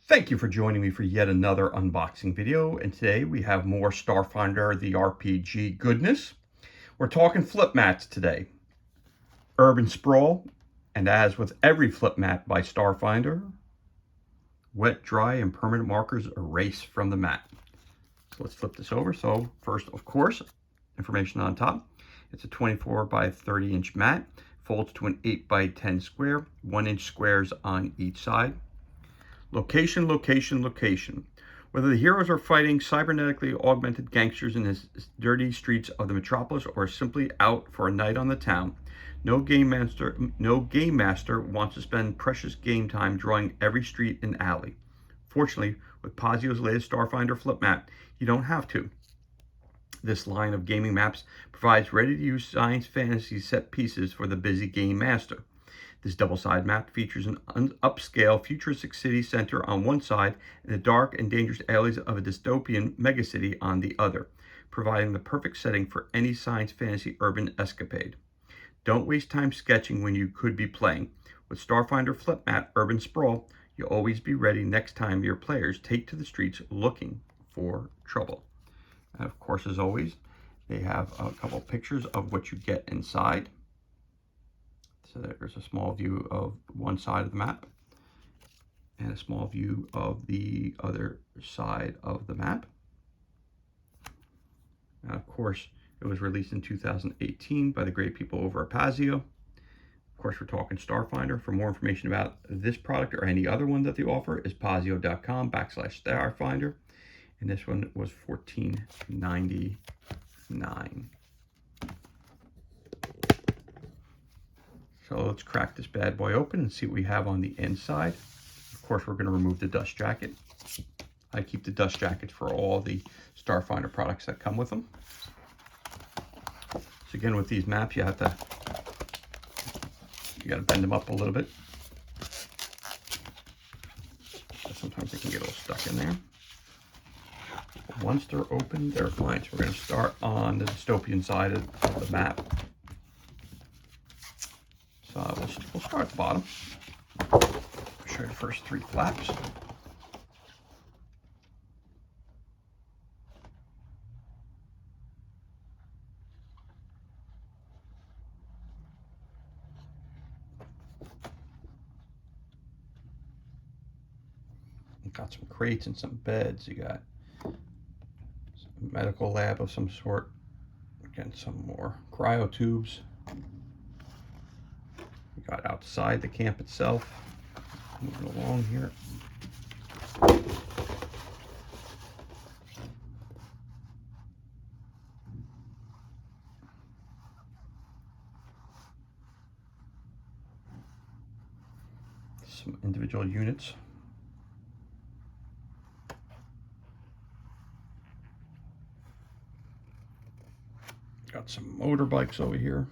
Thank you for joining me for yet another unboxing video, and today we have more Starfinder the RPG goodness. We're talking flip mats today. Urban Sprawl, and as with every flip mat by Starfinder, wet, dry, and permanent markers erase from the mat. So let's flip this over. So first, of course, information on top. It's a 24 by 30 inch mat, folds to an 8 by 10 square, 1 inch squares on each side. Location, location, location. Whether the heroes are fighting cybernetically augmented gangsters in the dirty streets of the metropolis or simply out for a night on the town, no game master wants to spend precious game time drawing every street and alley. Fortunately, with Pazio's latest Starfinder flip map, you don't have to. This line of gaming maps provides ready-to-use science fantasy set pieces for the busy game master. This double-side map features an upscale futuristic city center on one side and the dark and dangerous alleys of a dystopian megacity on the other, providing the perfect setting for any science fantasy urban escapade. Don't waste time sketching when you could be playing. With Starfinder Flip Mat Urban Sprawl, you'll always be ready next time your players take to the streets looking for trouble. And of course, as always, they have a couple pictures of what you get inside. So there's a small view of one side of the map and a small view of the other side of the map. And of course, it was released in 2018 by the great people over at Pazio. Of course, we're talking Starfinder. For more information about this product or any other one that they offer is pazio.com/Starfinder. And this one was $14.99. So let's crack this bad boy open and see what we have on the inside. Of course, we're going to remove the dust jacket. I keep the dust jackets for all the Starfinder products that come with them. So again, with these maps, you got to bend them up a little bit. Sometimes they can get a little stuck in there. But once they're open, they're fine. So we're going to start on the dystopian side of the map. So we'll start at the bottom. I'll show you the first three flaps. You've got some crates and some beds. You got some medical lab of some sort. Again, some more cryo tubes. We got outside the camp itself. Moving along here. Some individual units. Got some motorbikes over here.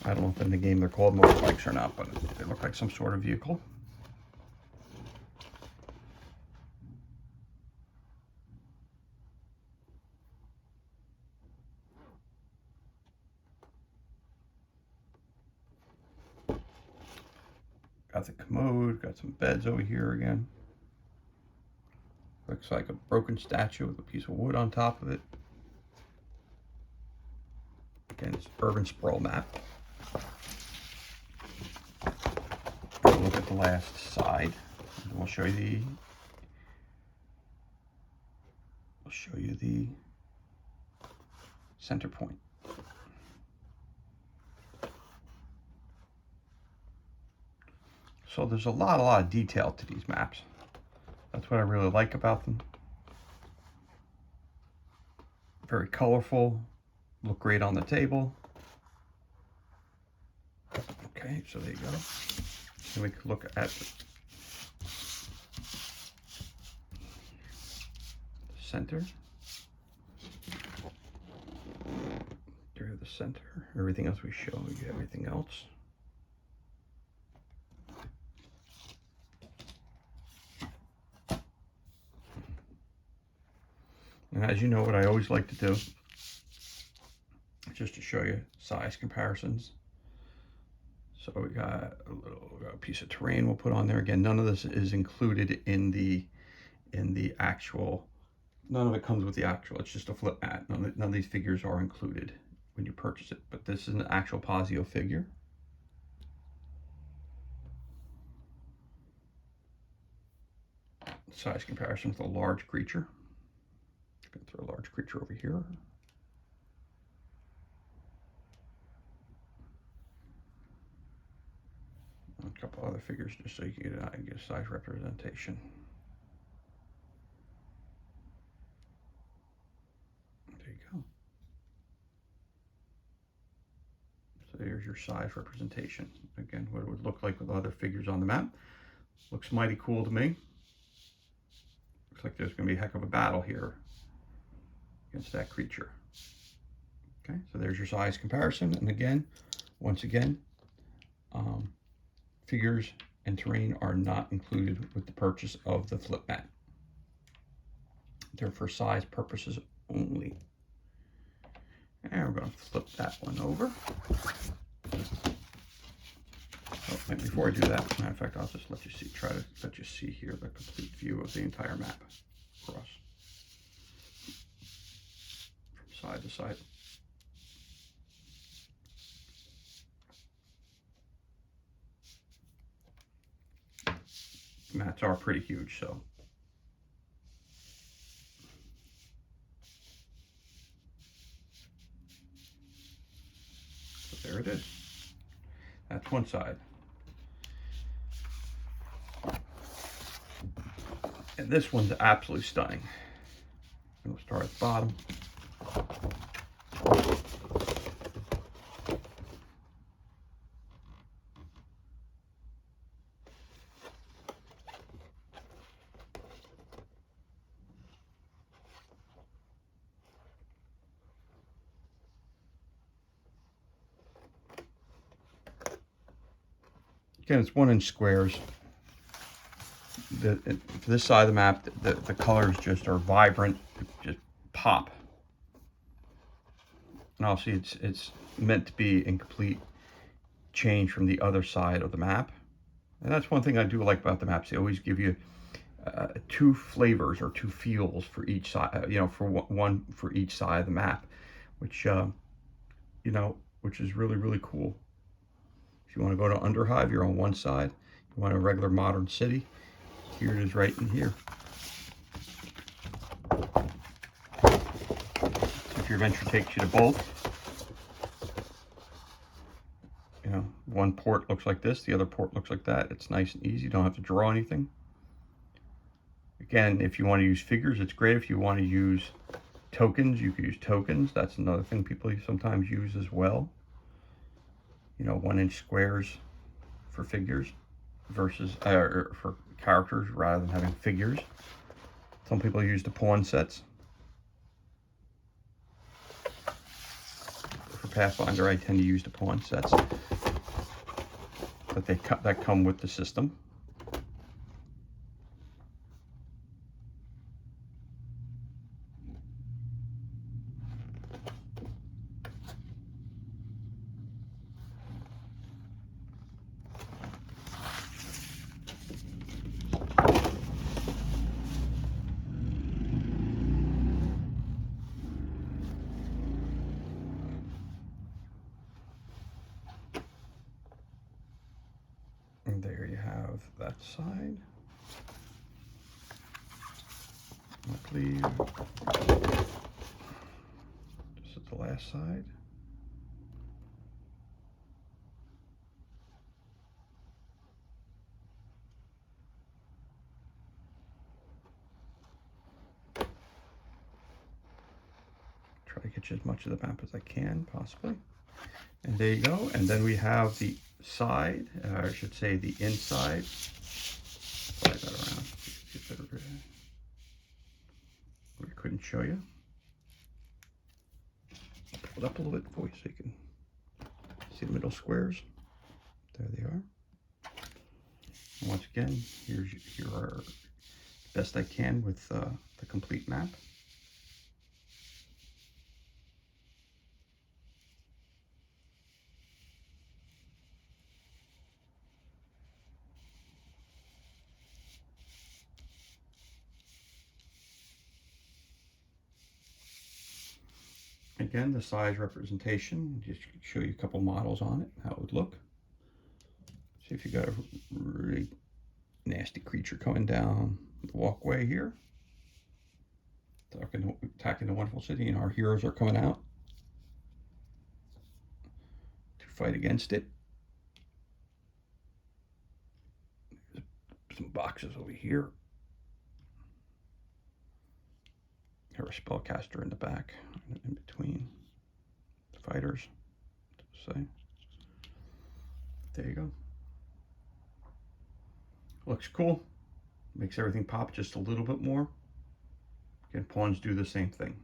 I don't know if in the game they're called motorbikes or not, but they look like some sort of vehicle. Got the commode, got some beds over here again. Looks like a broken statue with a piece of wood on top of it. Again, it's Urban Sprawl map. Look at the last side. And we'll show you the center point. So there's a lot of detail to these maps. That's what I really like about them. Very colorful, look great on the table. Okay, so there you go. And we can look at the center. There's the center. Everything else we show you, everything else. And as you know, what I always like to do is just to show you size comparisons. So we got a piece of terrain we'll put on there. Again, none of this is included in the actual. None of it comes with the actual. It's just a flip mat. None of these figures are included when you purchase it. But this is an actual Pozio figure. Size comparison with a large creature. Going to throw a large creature over here. A couple other figures just so you can get a size representation. There you go. So there's your size representation. Again, what it would look like with other figures on the map. Looks mighty cool to me. Looks like there's going to be a heck of a battle here against that creature. Okay, so there's your size comparison. And again, once again, figures and terrain are not included with the purchase of the flip mat. They're for size purposes only. And we're going to flip that one over. Oh, wait, before I do that, matter of fact, I'll just let you see, try to let you see here the complete view of the entire map across from side to side. Mats are pretty huge, so there it is. That's one side. And this one's absolutely stunning. We'll start at the bottom. Again, it's 1-inch squares. For this side of the map, the colors just are vibrant, just pop. And obviously it's meant to be in complete change from the other side of the map. And that's one thing I do like about the maps. They always give you two flavors or two feels for each side, for one for each side of the map, which, which is really, really cool. If you want to go to Underhive, you're on one side. You want a regular modern city, here it is right in here. If your adventure takes you to both, one port looks like this, the other port looks like that. It's nice and easy. You don't have to draw anything. Again, if you want to use figures, it's great. If you want to use tokens, you can use tokens. That's another thing people sometimes use as well. 1-inch squares for figures versus for characters rather than having figures. Some people use the pawn sets. For Pathfinder, I tend to use the pawn sets, but that come with the system. And there you have that side. I believe this is the last side. Try to get you as much of the map as I can, possibly. And there you go. And then we have the side, I should say the inside. Slide that around. Get better. We couldn't show you. Pull it up a little bit for you so you can see the middle squares. There they are. And once again, here are best I can with the complete map. again, the size representation, just show you a couple models on it, how it would look. See if you got a really nasty creature coming down the walkway here, attacking the wonderful city, and our heroes are coming out to fight against it. There's some boxes over here. Here, a spellcaster in the back, in between the fighters. Say, there you go. Looks cool. Makes everything pop just a little bit more. Again, pawns do the same thing.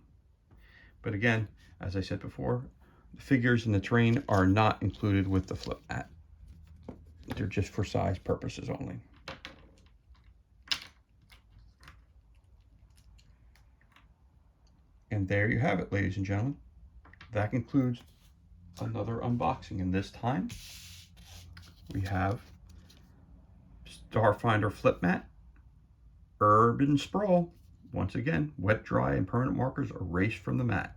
But again, as I said before, the figures and the terrain are not included with the flip mat. They're just for size purposes only. And there you have it, ladies and gentlemen. That concludes another unboxing. And this time, we have Starfinder flip mat, Urban Sprawl. Once again, wet, dry, and permanent markers erased from the mat.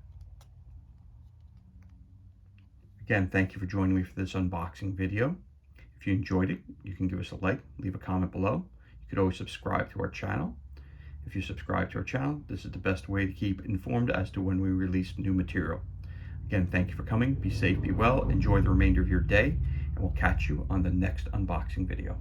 Again, thank you for joining me for this unboxing video. If you enjoyed it, you can give us a like, leave a comment below. You could always subscribe to our channel. If you subscribe to our channel, this is the best way to keep informed as to when we release new material. Again, thank you for coming. Be safe, be well, enjoy the remainder of your day, and we'll catch you on the next unboxing video.